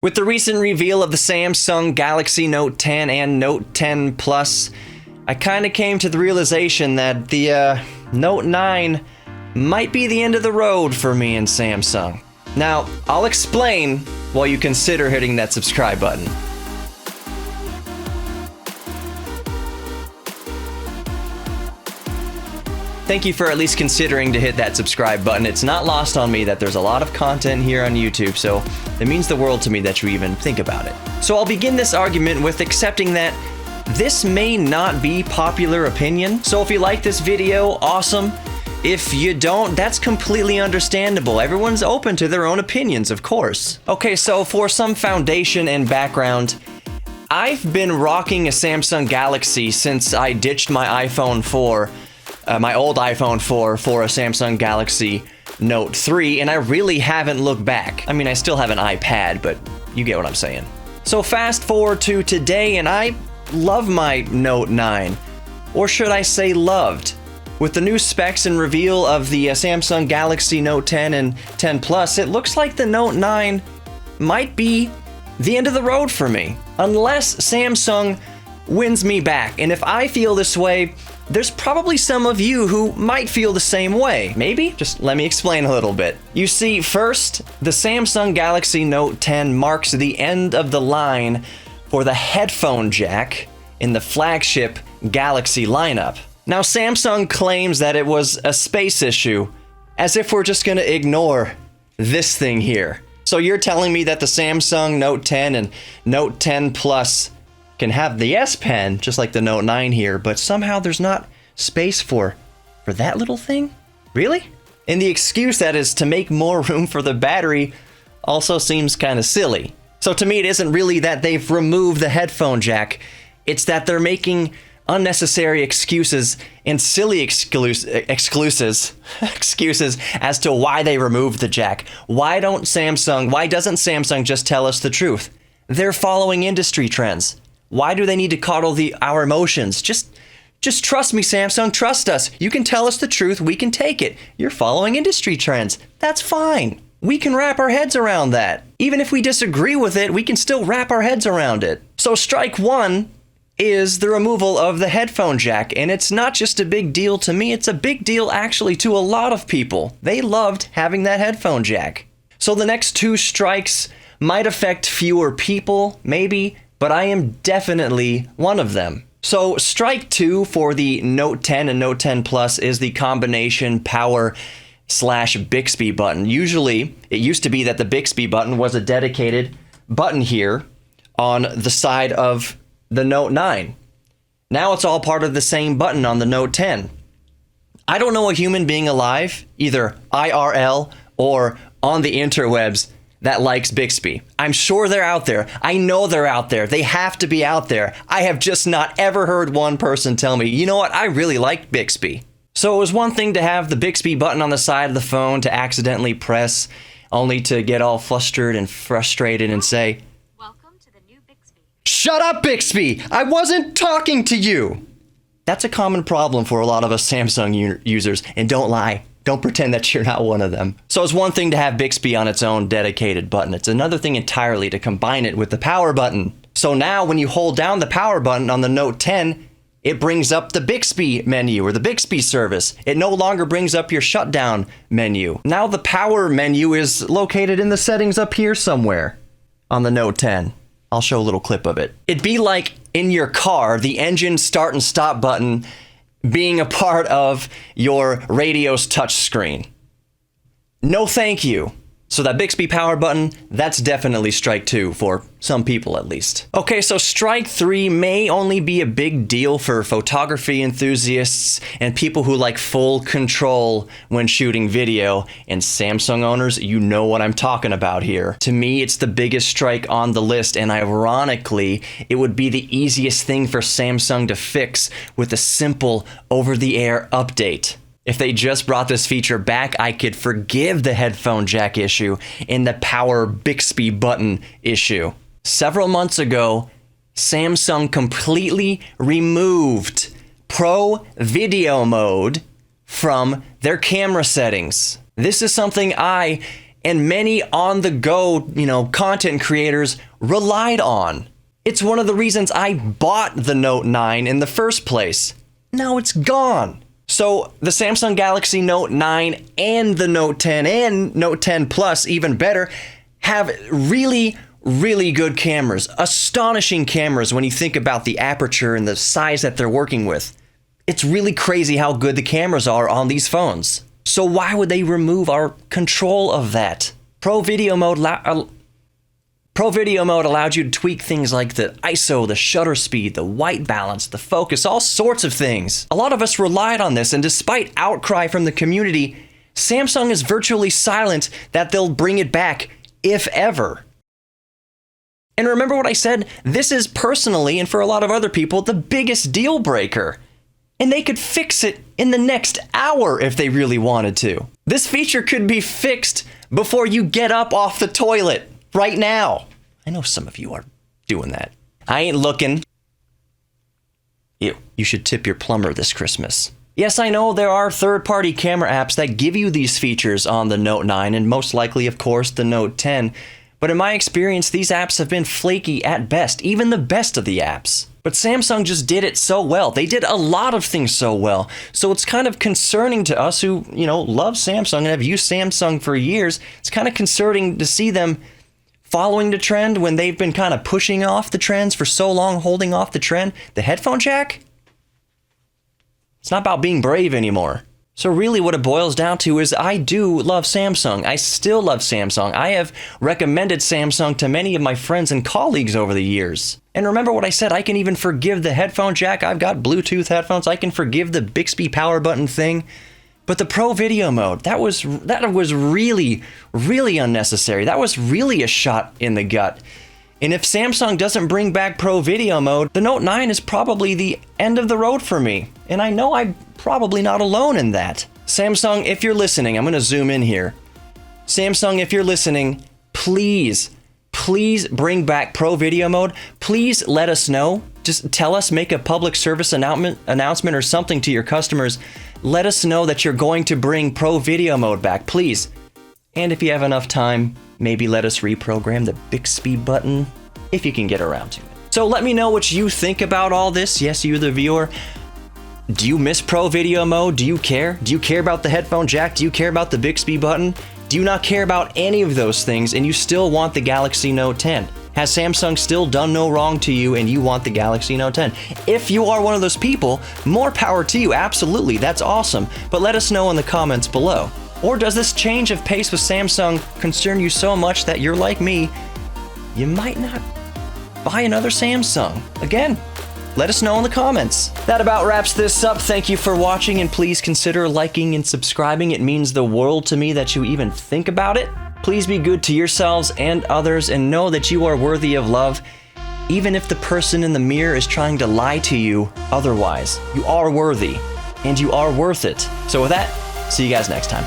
With the recent reveal of the Samsung Galaxy Note 10 and Note 10 Plus, I kind of came to the realization that the Note 9 might be the end of the road for me and Samsung. Now, I'll explain while you consider hitting that subscribe button. Thank you for at least considering to hit that subscribe button. It's not lost on me that there's a lot of content here on YouTube, so it means the world to me that you even think about it. So I'll begin this argument with accepting that this may not be popular opinion. So if you like this video, awesome. If you don't, that's completely understandable. Everyone's open to their own opinions, of course. Okay, so for some foundation and background, I've been rocking a Samsung Galaxy since I ditched my iPhone 4. My old iPhone 4 for a Samsung Galaxy Note 3, and I really haven't looked back. I mean, I still have an iPad, but you get what I'm saying. So fast forward to today, and I love my Note 9. Or should I say loved? With the new specs and reveal of the Samsung Galaxy Note 10 and 10 Plus, it looks like the Note 9 might be the end of the road for me. Unless Samsung wins me back. And if I feel this way, there's probably some of you who might feel the same way. Maybe? Just let me explain a little bit. You see, first, the Samsung Galaxy Note 10 marks the end of the line for the headphone jack in the flagship Galaxy lineup. Now, Samsung claims that it was a space issue, as if we're just gonna ignore this thing here. So you're telling me that the Samsung Note 10 and Note 10 Plus can have the S Pen, just like the Note 9 here, but somehow there's not space for that little thing? Really? And the excuse that is to make more room for the battery also seems kind of silly. So to me, it isn't really that they've removed the headphone jack, it's that they're making unnecessary excuses and silly excuses as to why they removed the jack. Why doesn't Samsung just tell us the truth? They're following industry trends. Why do they need to coddle our emotions? Just trust me, Samsung. Trust us. You can tell us the truth. We can take it. You're following industry trends. That's fine. We can wrap our heads around that. Even if we disagree with it, we can still wrap our heads around it. So strike one is the removal of the headphone jack. And it's not just a big deal to me. It's a big deal actually to a lot of people. They loved having that headphone jack. So the next two strikes might affect fewer people, maybe, but I am definitely one of them. So strike two for the Note 10 and Note 10 Plus is the combination power/Bixby button. Usually, it used to be that the Bixby button was a dedicated button here on the side of the Note 9. Now it's all part of the same button on the Note 10. I don't know a human being alive, either IRL or on the interwebs, that likes Bixby. I'm sure they're out there. I know they're out there. They have to be out there. I have just not ever heard one person tell me, you know what, I really like Bixby. So it was one thing to have the Bixby button on the side of the phone to accidentally press, only to get all flustered and frustrated and say, "Welcome to the new Bixby." Shut up, Bixby! I wasn't talking to you! That's a common problem for a lot of us Samsung users, and don't lie. Don't pretend that you're not one of them. So it's one thing to have Bixby on its own dedicated button. It's another thing entirely to combine it with the power button. So now when you hold down the power button on the Note 10, it brings up the Bixby menu or the Bixby service. It no longer brings up your shutdown menu. Now the power menu is located in the settings up here somewhere on the Note 10. I'll show a little clip of it. It'd be like in your car, the engine start and stop button being a part of your radio's touch screen. No thank you. So that Bixby power button, that's definitely strike two for some people at least. Okay, so strike three may only be a big deal for photography enthusiasts and people who like full control when shooting video. And Samsung owners, you know what I'm talking about here. To me, it's the biggest strike on the list, and ironically, it would be the easiest thing for Samsung to fix with a simple over-the-air update. If they just brought this feature back, I could forgive the headphone jack issue and the power Bixby button issue. Several months ago, Samsung completely removed Pro Video Mode from their camera settings. This is something I and many on-the-go, content creators relied on. It's one of the reasons I bought the Note 9 in the first place. Now it's gone. So the Samsung Galaxy Note 9 and the Note 10 and Note 10 Plus, even better, have really, really good cameras. Astonishing cameras when you think about the aperture and the size that they're working with. It's really crazy how good the cameras are on these phones. So why would they remove our control of that? Pro Video Mode allowed you to tweak things like the ISO, the shutter speed, the white balance, the focus, all sorts of things. A lot of us relied on this, and despite outcry from the community, Samsung is virtually silent that they'll bring it back, if ever. And remember what I said? This is personally, and for a lot of other people, the biggest deal breaker. And they could fix it in the next hour if they really wanted to. This feature could be fixed before you get up off the toilet right now. I know some of you are doing that. I ain't looking. You should tip your plumber this Christmas. Yes, I know there are third-party camera apps that give you these features on the Note 9 and most likely, of course, the Note 10. But in my experience, these apps have been flaky at best, even the best of the apps. But Samsung just did it so well. They did a lot of things so well. So it's kind of concerning to us who, love Samsung and have used Samsung for years. It's kind of concerning to see them following the trend when they've been kind of pushing off the trends for so long, holding off the trend. The headphone jack? It's not about being brave anymore. So really what it boils down to is I do love Samsung. I still love Samsung. I have recommended Samsung to many of my friends and colleagues over the years. And remember what I said, I can even forgive the headphone jack. I've got Bluetooth headphones. I can forgive the Bixby power button thing. But the Pro Video Mode, that was really, really unnecessary. That was really a shot in the gut. And if Samsung doesn't bring back Pro Video Mode, the Note 9 is probably the end of the road for me. And I know I'm probably not alone in that. Samsung, if you're listening, I'm going to zoom in here. Samsung, if you're listening, please bring back Pro Video Mode. Please let us know. Just tell us, make a public service announcement or something to your customers. Let us know that you're going to bring Pro Video Mode back, please. And if you have enough time, maybe let us reprogram the Bixby button, if you can get around to it. So let me know what you think about all this. Yes, you, the viewer. Do you miss Pro Video Mode? Do you care? Do you care about the headphone jack? Do you care about the Bixby button? Do you not care about any of those things and you still want the Galaxy Note 10? Has Samsung still done no wrong to you and you want the Galaxy Note 10? If you are one of those people, more power to you, absolutely, that's awesome. But let us know in the comments below. Or does this change of pace with Samsung concern you so much that you're like me, you might not buy another Samsung? Again, let us know in the comments. That about wraps this up. Thank you for watching, and please consider liking and subscribing. It means the world to me that you even think about it. Please be good to yourselves and others, and know that you are worthy of love, even if the person in the mirror is trying to lie to you otherwise. You are worthy, and you are worth it. So with that, see you guys next time.